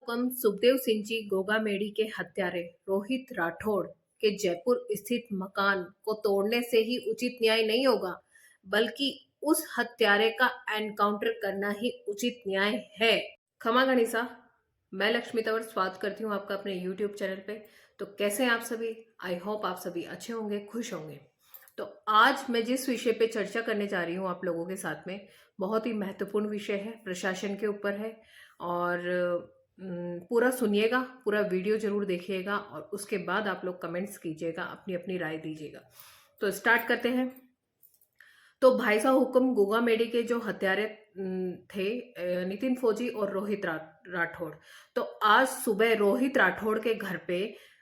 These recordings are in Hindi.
हुक्म सुखदेव सिंह जी गोगामेडी के हत्यारे रोहित राठौड़ के जयपुर स्थित मकान को तोड़ने से ही उचित न्याय नहीं होगा, बल्कि उस हत्यारे का एनकाउंटर करना ही उचित न्याय है। खमा गणिसा, मैं लक्ष्मी तंवर स्वागत करती हूँ आपका अपने YouTube चैनल पे। तो कैसे हैं आप सभी? आई होप आप सभी अच्छे होंगे, खुश होंगे। तो आज मैं जिस विषय पे चर्चा करने जा रही हूँ आप लोगों के साथ में, बहुत ही महत्वपूर्ण विषय है, प्रशासन के ऊपर है। और पूरा सुनिएगा, पूरा वीडियो जरूर देखिएगा और उसके बाद आप लोग कमेंट्स कीजिएगा, अपनी अपनी राय दीजिएगा। तो स्टार्ट करते हैं। तो भाई साहब हुक्म गोगामेडी के जो हत्यारे थे नितिन फौजी और रोहित राठौड़। तो आज सुबह रोहित राठौड़ के घर पे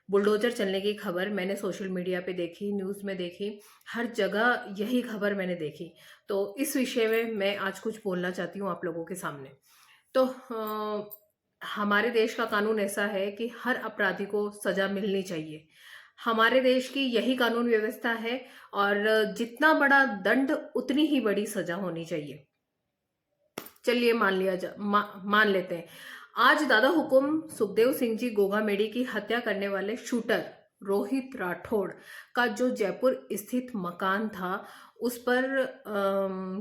बुलडोजर चलने की खबर मैंने सोशल मीडिया पे देखी, न्यूज़ में देखी, हर जगह यही खबर मैंने देखी। तो इस विषय में मैं आज कुछ बोलना चाहती हूँ आप लोगों के सामने। तो हमारे देश का कानून ऐसा है कि हर अपराधी को सजा मिलनी चाहिए। हमारे देश की यही कानून व्यवस्था है और जितना बड़ा दंड उतनी ही बड़ी सजा होनी चाहिए। चलिए मान लेते हैं। आज दादा हुकुम सुखदेव सिंह जी गोगामेडी की हत्या करने वाले शूटर रोहित राठौड़ का जो जयपुर स्थित मकान था, उस पर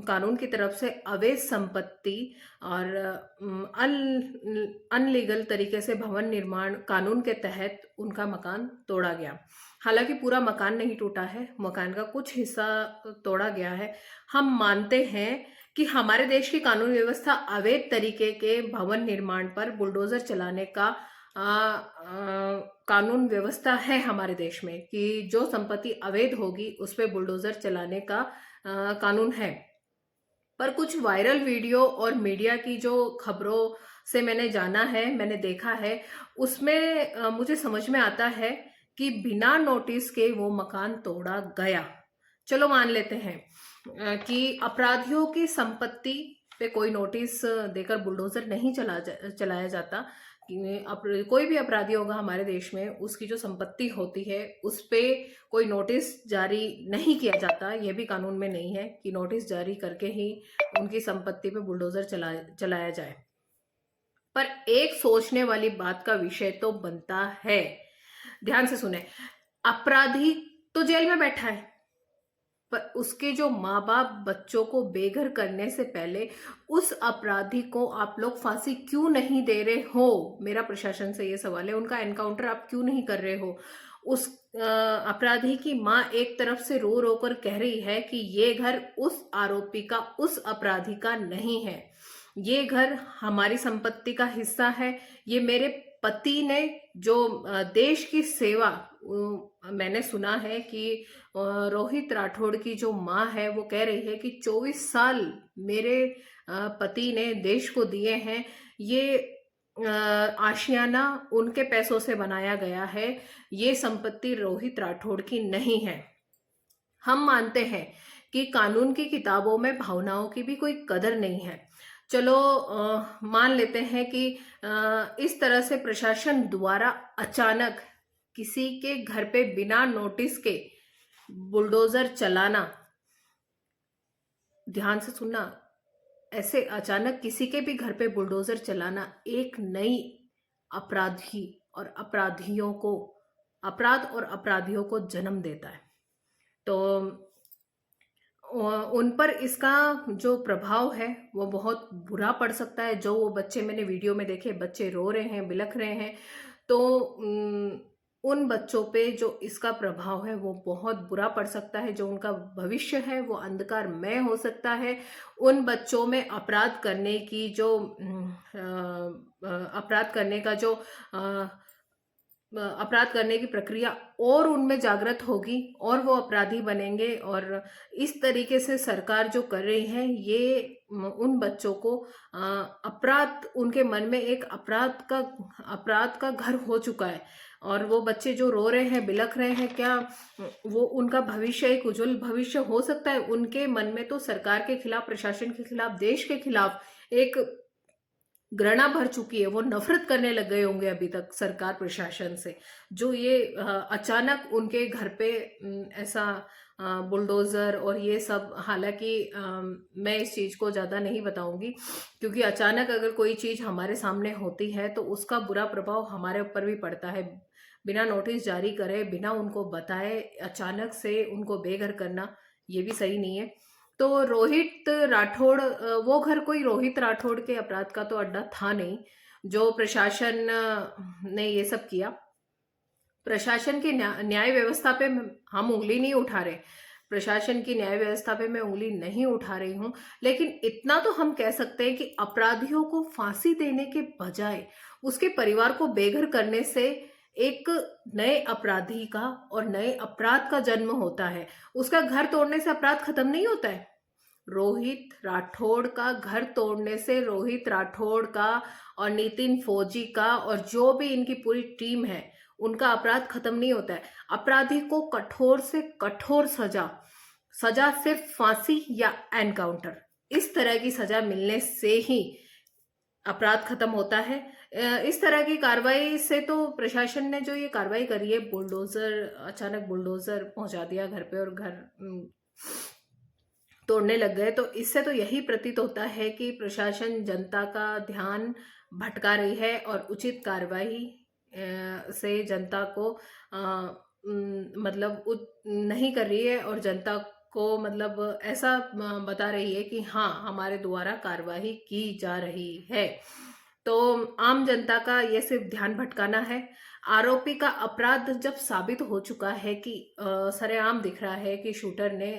कानून की तरफ से अवैध संपत्ति और अनलीगल तरीके से भवन निर्माण कानून के तहत उनका मकान तोड़ा गया। हालांकि पूरा मकान नहीं टूटा है, मकान का कुछ हिस्सा तोड़ा गया है। हम मानते हैं कि हमारे देश की कानून व्यवस्था अवैध तरीके के भवन निर्माण पर बुलडोजर चलाने का कानून व्यवस्था है हमारे देश में, कि जो संपत्ति अवैध होगी उस पर बुलडोजर चलाने का कानून है। पर कुछ वायरल वीडियो और मीडिया की जो खबरों से मैंने जाना है, मैंने देखा है, उसमें मुझे समझ में आता है कि बिना नोटिस के वो मकान तोड़ा गया। चलो मान लेते हैं कि अपराधियों की संपत्ति पे कोई नोटिस देकर बुलडोजर नहीं चलाया जाता। कोई भी अपराधी होगा हमारे देश में, उसकी जो संपत्ति होती है उस पे कोई नोटिस जारी नहीं किया जाता। यह भी कानून में नहीं है कि नोटिस जारी करके ही उनकी संपत्ति पे बुलडोजर चलाया जाए। पर एक सोचने वाली बात का विषय तो बनता है। ध्यान से सुने, अपराधी तो जेल में बैठा है, पर उसके जो माँ बाप बच्चों को बेघर करने से पहले उस अपराधी को आप लोग फांसी क्यों नहीं दे रहे हो? मेरा प्रशासन से ये सवाल है। उनका एनकाउंटर आप क्यों नहीं कर रहे हो? उस अपराधी की माँ एक तरफ से रो रो कर कह रही है कि ये घर उस आरोपी का, उस अपराधी का नहीं है, ये घर हमारी संपत्ति का हिस्सा है। ये मेरे पति ने जो देश की सेवा, मैंने सुना है कि रोहित राठौड़ की जो माँ है वो कह रही है कि 24 साल मेरे पति ने देश को दिए हैं। ये आशियाना उनके पैसों से बनाया गया है, ये संपत्ति रोहित राठौड़ की नहीं है। हम मानते हैं कि कानून की किताबों में भावनाओं की भी कोई कदर नहीं है। चलो मान लेते हैं कि इस तरह से प्रशासन द्वारा अचानक किसी के घर पे बिना नोटिस के बुलडोजर चलाना, ध्यान से सुनना, ऐसे अचानक किसी के भी घर पे बुलडोजर चलाना एक नई अपराधी और अपराधियों को, अपराध और अपराधियों को जन्म देता है। तो उन पर इसका जो प्रभाव है वो बहुत बुरा पड़ सकता है। जो वो बच्चे मैंने वीडियो में देखे, बच्चे रो रहे हैं, बिलख रहे हैं, तो उन बच्चों पे जो इसका प्रभाव है वो बहुत बुरा पड़ सकता है। जो उनका भविष्य है वो अंधकारमय हो सकता है। उन बच्चों में अपराध करने की जो अपराध करने का जो अपराध करने की प्रक्रिया और उनमें जागृत होगी और वो अपराधी बनेंगे। और इस तरीके से सरकार जो कर रही है, ये उन बच्चों को अपराध, उनके मन में एक अपराध का घर हो चुका है। और वो बच्चे जो रो रहे हैं, बिलख रहे हैं, क्या वो उनका भविष्य एक उज्जवल भविष्य हो सकता है? उनके मन में तो सरकार के खिलाफ, प्रशासन के खिलाफ, देश के खिलाफ एक घृणा भर चुकी है, वो नफरत करने लग गए होंगे अभी तक सरकार प्रशासन से, जो ये अचानक उनके घर पे ऐसा बुलडोजर और ये सब। हालांकि मैं इस चीज को ज्यादा नहीं बताऊंगी, क्योंकि अचानक अगर कोई चीज हमारे सामने होती है तो उसका बुरा प्रभाव हमारे ऊपर भी पड़ता है। बिना नोटिस जारी करे, बिना उनको बताए अचानक से उनको बेघर करना, ये भी सही नहीं है। तो रोहित राठौड़, वो घर कोई रोहित राठौड़ के अपराध का तो अड्डा था नहीं, जो प्रशासन ने ये सब किया। प्रशासन की न्याय व्यवस्था पे हम उंगली नहीं उठा रहे, प्रशासन की न्याय व्यवस्था पे मैं उंगली नहीं उठा रही हूं, लेकिन इतना तो हम कह सकते हैं कि अपराधियों को फांसी देने के बजाय उसके परिवार को बेघर करने से एक नए अपराधी का और नए अपराध का जन्म होता है। उसका घर तोड़ने से अपराध खत्म नहीं होता है। रोहित राठौड़ का घर तोड़ने से रोहित राठौड़ का और नितिन फौजी का और जो भी इनकी पूरी टीम है, उनका अपराध खत्म नहीं होता है। अपराधी को कठोर से कठोर सजा, सजा सिर्फ फांसी या एनकाउंटर, इस तरह की सजा मिलने से ही अपराध खत्म होता है। इस तरह की कार्रवाई से तो प्रशासन ने जो ये कार्रवाई करी है, बुलडोजर, अचानक बुलडोजर पहुंचा दिया घर पे और घर तोड़ने लग गए, तो इससे तो यही प्रतीत होता है कि प्रशासन जनता का ध्यान भटका रही है और उचित कार्रवाई से जनता को मतलब नहीं कर रही है, और जनता को मतलब ऐसा बता रही है कि हाँ, हमारे द्वारा कार्रवाई की जा रही है। तो आम जनता का ये सिर्फ ध्यान भटकाना है। आरोपी का अपराध जब साबित हो चुका है कि सरेआम दिख रहा है कि शूटर ने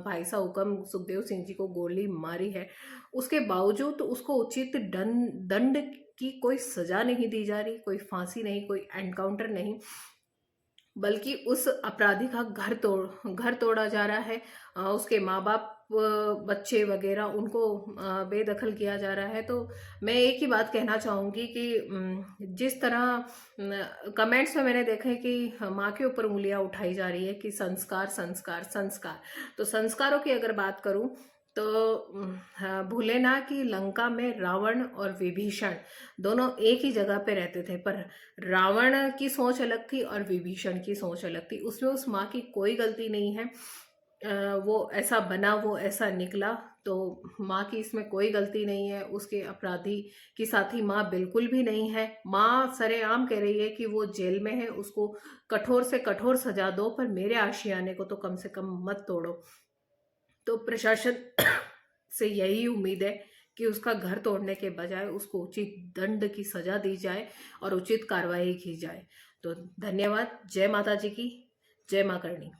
भाई साहब हुक्म सुखदेव सिंह जी को गोली मारी है, उसके बावजूद तो उसको उचित दंड की कोई सजा नहीं दी जा रही, कोई फांसी नहीं, कोई एनकाउंटर नहीं, बल्कि उस अपराधी का घर तोड़ा जा रहा है। उसके माँ बाप, बच्चे वगैरह, उनको बेदखल किया जा रहा है। तो मैं एक ही बात कहना चाहूंगी कि जिस तरह कमेंट्स में मैंने देखा है कि माँ के ऊपर उंगलियां उठाई जा रही है कि संस्कार संस्कार संस्कार, तो संस्कारों की अगर बात करूं तो भूले ना कि लंका में रावण और विभीषण दोनों एक ही जगह पे रहते थे, पर रावण की सोच अलग थी और विभीषण की सोच अलग थी। उसमें उस माँ की कोई गलती नहीं है। वो ऐसा बना, वो ऐसा निकला, तो माँ की इसमें कोई गलती नहीं है। उसके अपराधी की साथी माँ बिल्कुल भी नहीं है। माँ सरेआम कह रही है कि वो जेल में है, उसको कठोर से कठोर सजा दो, पर मेरे आशियाने को तो कम से कम मत तोड़ो। तो प्रशासन से यही उम्मीद है कि उसका घर तोड़ने के बजाय उसको उचित दंड की सजा दी जाए और उचित कार्रवाई की जाए। तो धन्यवाद। जय माता जी की, जय मां करणी।